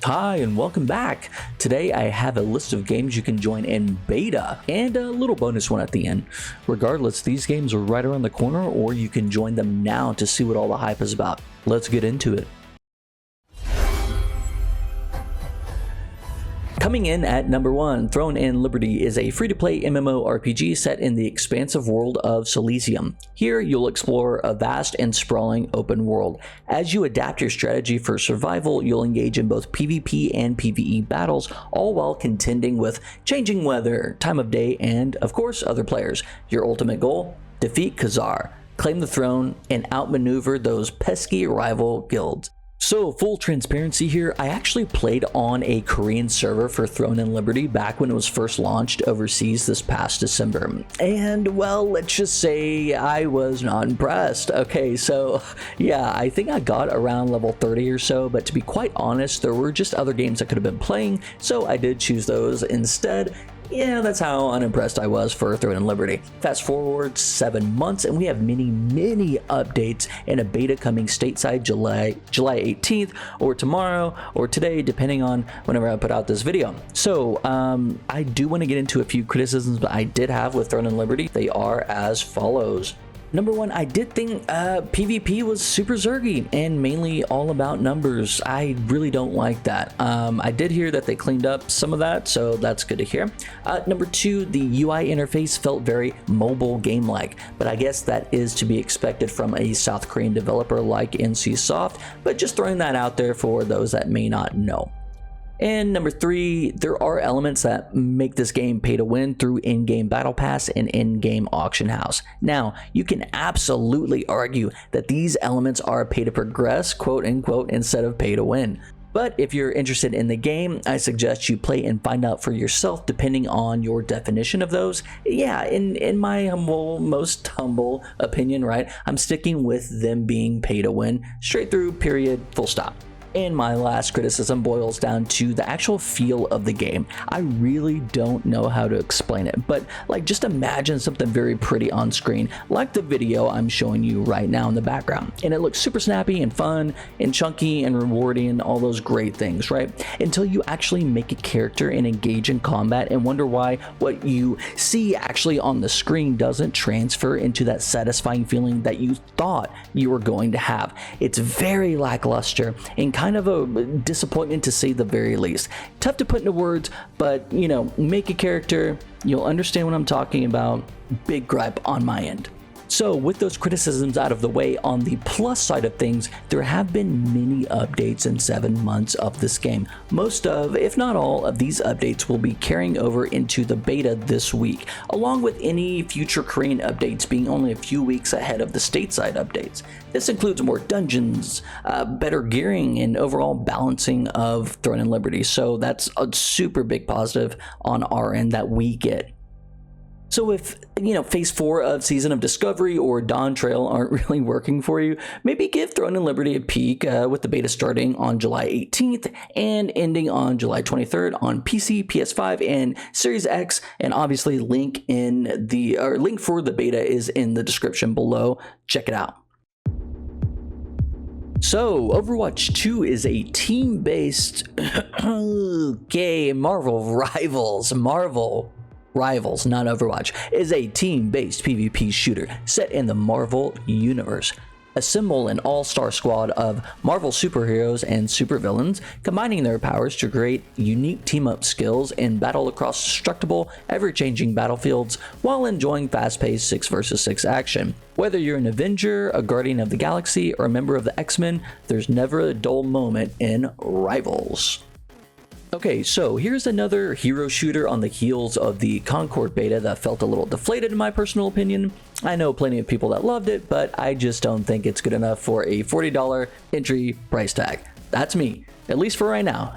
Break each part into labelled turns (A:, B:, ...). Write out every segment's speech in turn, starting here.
A: Hi and welcome back. Today I have a list of games you can join in beta and a little bonus one at the end. Regardless, these games are right around the corner or you can join them now to see what all the hype is about. Let's get into it. Coming in at number 1, Throne and Liberty is a free-to-play MMORPG set in the expansive world of Selysium. Here, you'll explore a vast and sprawling open world. As you adapt your strategy for survival, you'll engage in both PvP and PvE battles, all while contending with changing weather, time of day, and, of course, other players. Your ultimate goal? Defeat Khazar, claim the throne, and outmaneuver those pesky rival guilds. So, full transparency here, I actually played on a Korean server for Throne and Liberty back when it was first launched overseas this past December. And, well, let's just say I was not impressed. Okay, so, yeah, I think I got around level 30 or so, but to be quite honest, there were just other games I could have been playing, so I did choose those instead. Yeah, that's how unimpressed I was for Throne and Liberty. Fast forward 7 months and we have many updates and a beta coming stateside July 18th or tomorrow or today, depending on whenever I put out this video. So I do want to get into a few criticisms that I did have with Throne and Liberty. They are as follows. Number 1, I did think PvP was super zergy and mainly all about numbers. I really don't like that. I did hear that they cleaned up some of that, so that's good to hear. Number 2, the UI interface felt very mobile game-like, but I guess that is to be expected from a South Korean developer like NCSoft, but just throwing that out there for those that may not know. And number 3, there are elements that make this game pay to win through in-game battle pass and in-game auction house. Now, you can absolutely argue that these elements are pay to progress, quote unquote, instead of pay to win. But if you're interested in the game, I suggest you play and find out for yourself depending on your definition of those. Yeah, in my most humble opinion, right, I'm sticking with them being pay to win, straight through, period, full stop. And my last criticism boils down to the actual feel of the game. I really don't know how to explain it, but like just imagine something very pretty on screen, like the video I'm showing you right now in the background. And it looks super snappy and fun and chunky and rewarding and all those great things, right? Until you actually make a character and engage in combat and wonder why what you see actually on the screen doesn't transfer into that satisfying feeling that you thought you were going to have. It's very lackluster and kind of a disappointment to say the very least. Tough to put into words, but you know, make a character, you'll understand what I'm talking about. Big gripe on my end. So with those criticisms out of the way, on the plus side of things, there have been many updates in 7 months of this game. Most of, if not all, of these updates will be carrying over into the beta this week, along with any future Korean updates being only a few weeks ahead of the stateside updates. This includes more dungeons, better gearing, and overall balancing of Throne and Liberty, so that's a super big positive on our end that we get. So if, you know, Phase 4 of Season of Discovery or Dawntrail aren't really working for you, maybe give Throne and Liberty a peek with the beta starting on July 18th and ending on July 23rd on PC, PS5, and Series X. And obviously link for the beta is in the description below. Check it out. So, Overwatch 2 is a team-based game. Marvel Rivals, not Overwatch, is a team-based PvP shooter set in the Marvel Universe. Assemble an all-star squad of Marvel superheroes and supervillains, combining their powers to create unique team-up skills and battle across destructible, ever-changing battlefields while enjoying fast-paced 6 vs 6 action. Whether you're an Avenger, a Guardian of the Galaxy, or a member of the X-Men, there's never a dull moment in Rivals. Okay, so here's another hero shooter on the heels of the Concord beta that felt a little deflated in my personal opinion. I know plenty of people that loved it, but I just don't think it's good enough for a $40 entry price tag. That's me, at least for right now,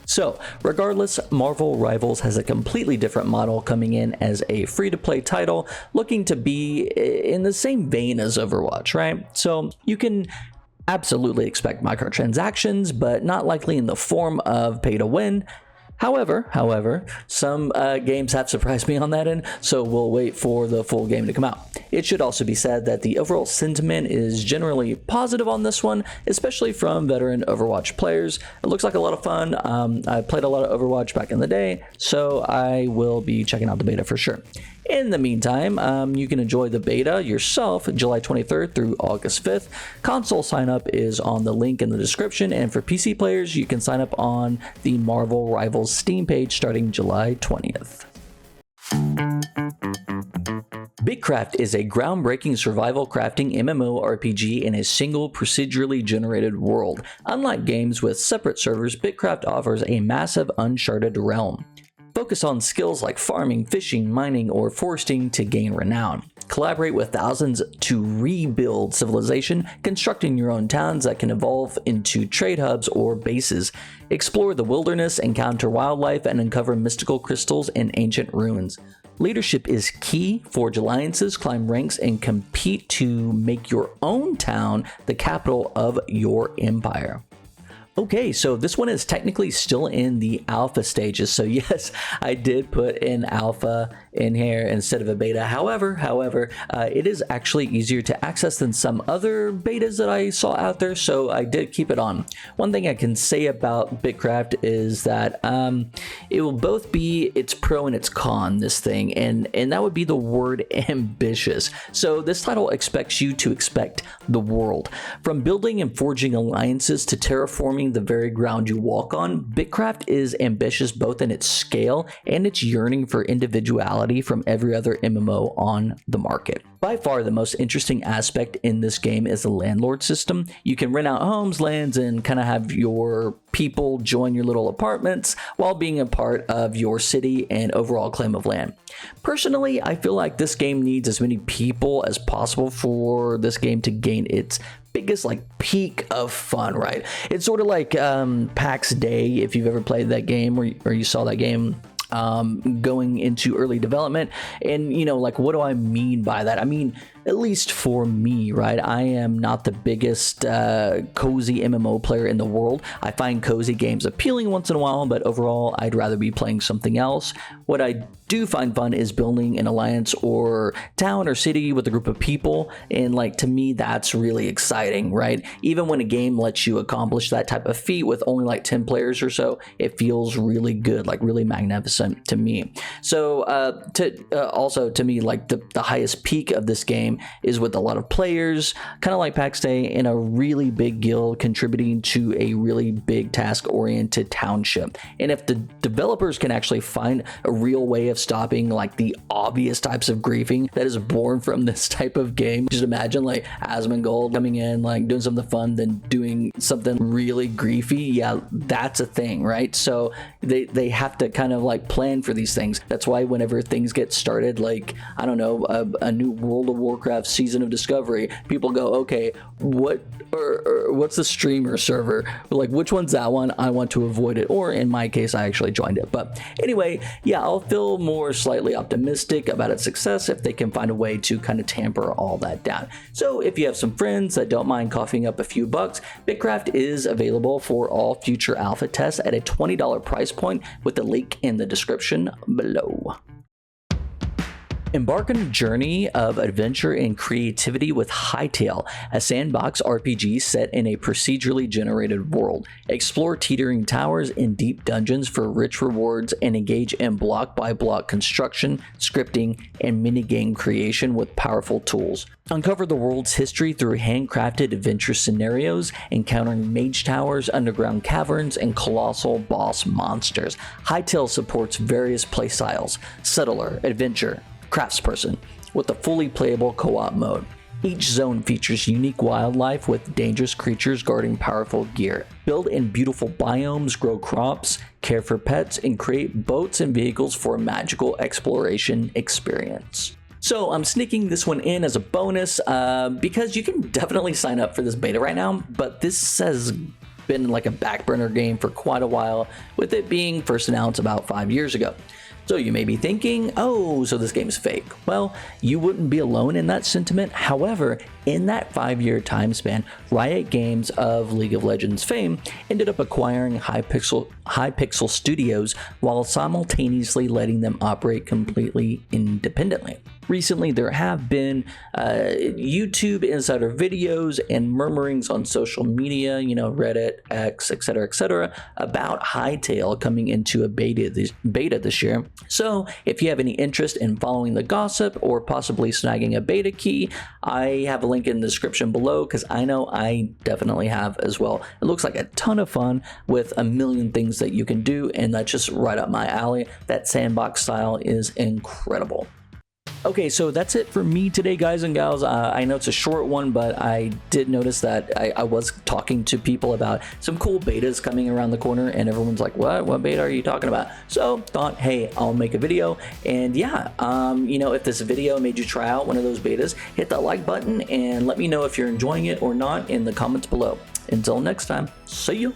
A: So, regardless, Marvel Rivals has a completely different model coming in as a free-to-play title, looking to be in the same vein as Overwatch, right? So, you can absolutely expect microtransactions, but not likely in the form of pay to win. However, some games have surprised me on that end, so we'll wait for the full game to come out. It should also be said that the overall sentiment is generally positive on this one, especially from veteran Overwatch players. It looks like a lot of fun. I played a lot of Overwatch back in the day, so I will be checking out the beta for sure. In the meantime, you can enjoy the beta yourself July 23rd through August 5th. Console sign up is on the link in the description, and for PC players, you can sign up on the Marvel Rivals Steam page starting July 20th. Bitcraft is a groundbreaking survival crafting MMORPG in a single procedurally generated world. Unlike games with separate servers, Bitcraft offers a massive uncharted realm. Focus on skills like farming, fishing, mining, or foresting to gain renown. Collaborate with thousands to rebuild civilization, constructing your own towns that can evolve into trade hubs or bases. Explore the wilderness, encounter wildlife, and uncover mystical crystals and ancient ruins. Leadership is key. Forge alliances, climb ranks, and compete to make your own town the capital of your empire. Okay, so this one is technically still in the alpha stages. So yes, I did put in alpha in here instead of a beta. However, it is actually easier to access than some other betas that I saw out there, so I did keep it on. One thing I can say about Bitcraft is that it will both be its pro and its con, this thing, and that would be the word ambitious. So this title expects you to expect the world. From building and forging alliances to terraforming the very ground you walk on, Bitcraft is ambitious both in its scale and its yearning for individuality from every other MMO on the market. By far, the most interesting aspect in this game is the landlord system. You can rent out homes, lands, and kind of have your people join your little apartments while being a part of your city and overall claim of land. Personally, I feel like this game needs as many people as possible for this game to gain its biggest peak of fun, right? It's sort of like PAX Day, if you've ever played that game or you saw that game going into early development. And what do I mean by that? I mean, at least for me, right? I am not the biggest cozy MMO player in the world. I find cozy games appealing once in a while, but overall, I'd rather be playing something else. What I do find fun is building an alliance or town or city with a group of people, and to me, that's really exciting, right? Even when a game lets you accomplish that type of feat with only 10 players or so, it feels really good, really magnificent to me. So also to me, the highest peak of this game is with a lot of players, kind of like PAX Day, in a really big guild contributing to a really big task-oriented township. And if the developers can actually find a real way of stopping the obvious types of griefing that is born from this type of game, just imagine Asmongold coming in, doing something fun, then doing something really griefy. Yeah, that's a thing, right? So they have to kind of plan for these things. That's why whenever things get started, I don't know, a new World of Warcraft season of Discovery, people go, okay, what's the streamer server? Which one's that one? I want to avoid it. Or in my case, I actually joined it. But anyway, yeah, I'll feel more slightly optimistic about its success if they can find a way to kind of tamper all that down. So if you have some friends that don't mind coughing up a few bucks, Bitcraft is available for all future alpha tests at a $20 price point with the link in the description below. Embark on a journey of adventure and creativity with Hytale, a sandbox RPG set in a procedurally generated world. Explore teetering towers and deep dungeons for rich rewards and engage in block-by-block construction, scripting, and minigame creation with powerful tools. Uncover the world's history through handcrafted adventure scenarios, encountering mage towers, underground caverns, and colossal boss monsters. Hytale supports various playstyles: settler, adventure, craftsperson, with a fully playable co-op mode. Each zone features unique wildlife with dangerous creatures guarding powerful gear. Build in beautiful biomes, grow crops, care for pets, and create boats and vehicles for a magical exploration experience. So I'm sneaking this one in as a bonus because you can definitely sign up for this beta right now, but this has been a back burner game for quite a while, with it being first announced about 5 years ago. So you may be thinking, oh, so this game is fake. Well, you wouldn't be alone in that sentiment. However, in that 5-year time span, Riot Games of League of Legends fame ended up acquiring Hypixel Studios while simultaneously letting them operate completely independently. Recently, there have been YouTube insider videos and murmurings on social media, Reddit, X, etc., about Hytale coming into a beta this year. So if you have any interest in following the gossip or possibly snagging a beta key, I have a link in the description below because I know I definitely have as well. It looks like a ton of fun with a million things that you can do, and that's just right up my alley. That sandbox style is incredible. Okay, so that's it for me today, guys and gals. I know it's a short one, but I did notice that I was talking to people about some cool betas coming around the corner, and everyone's like, what beta are you talking about? So thought, hey, I'll make a video. And yeah, if this video made you try out one of those betas, hit that like button and let me know if you're enjoying it or not in the comments below. Until next time, see you.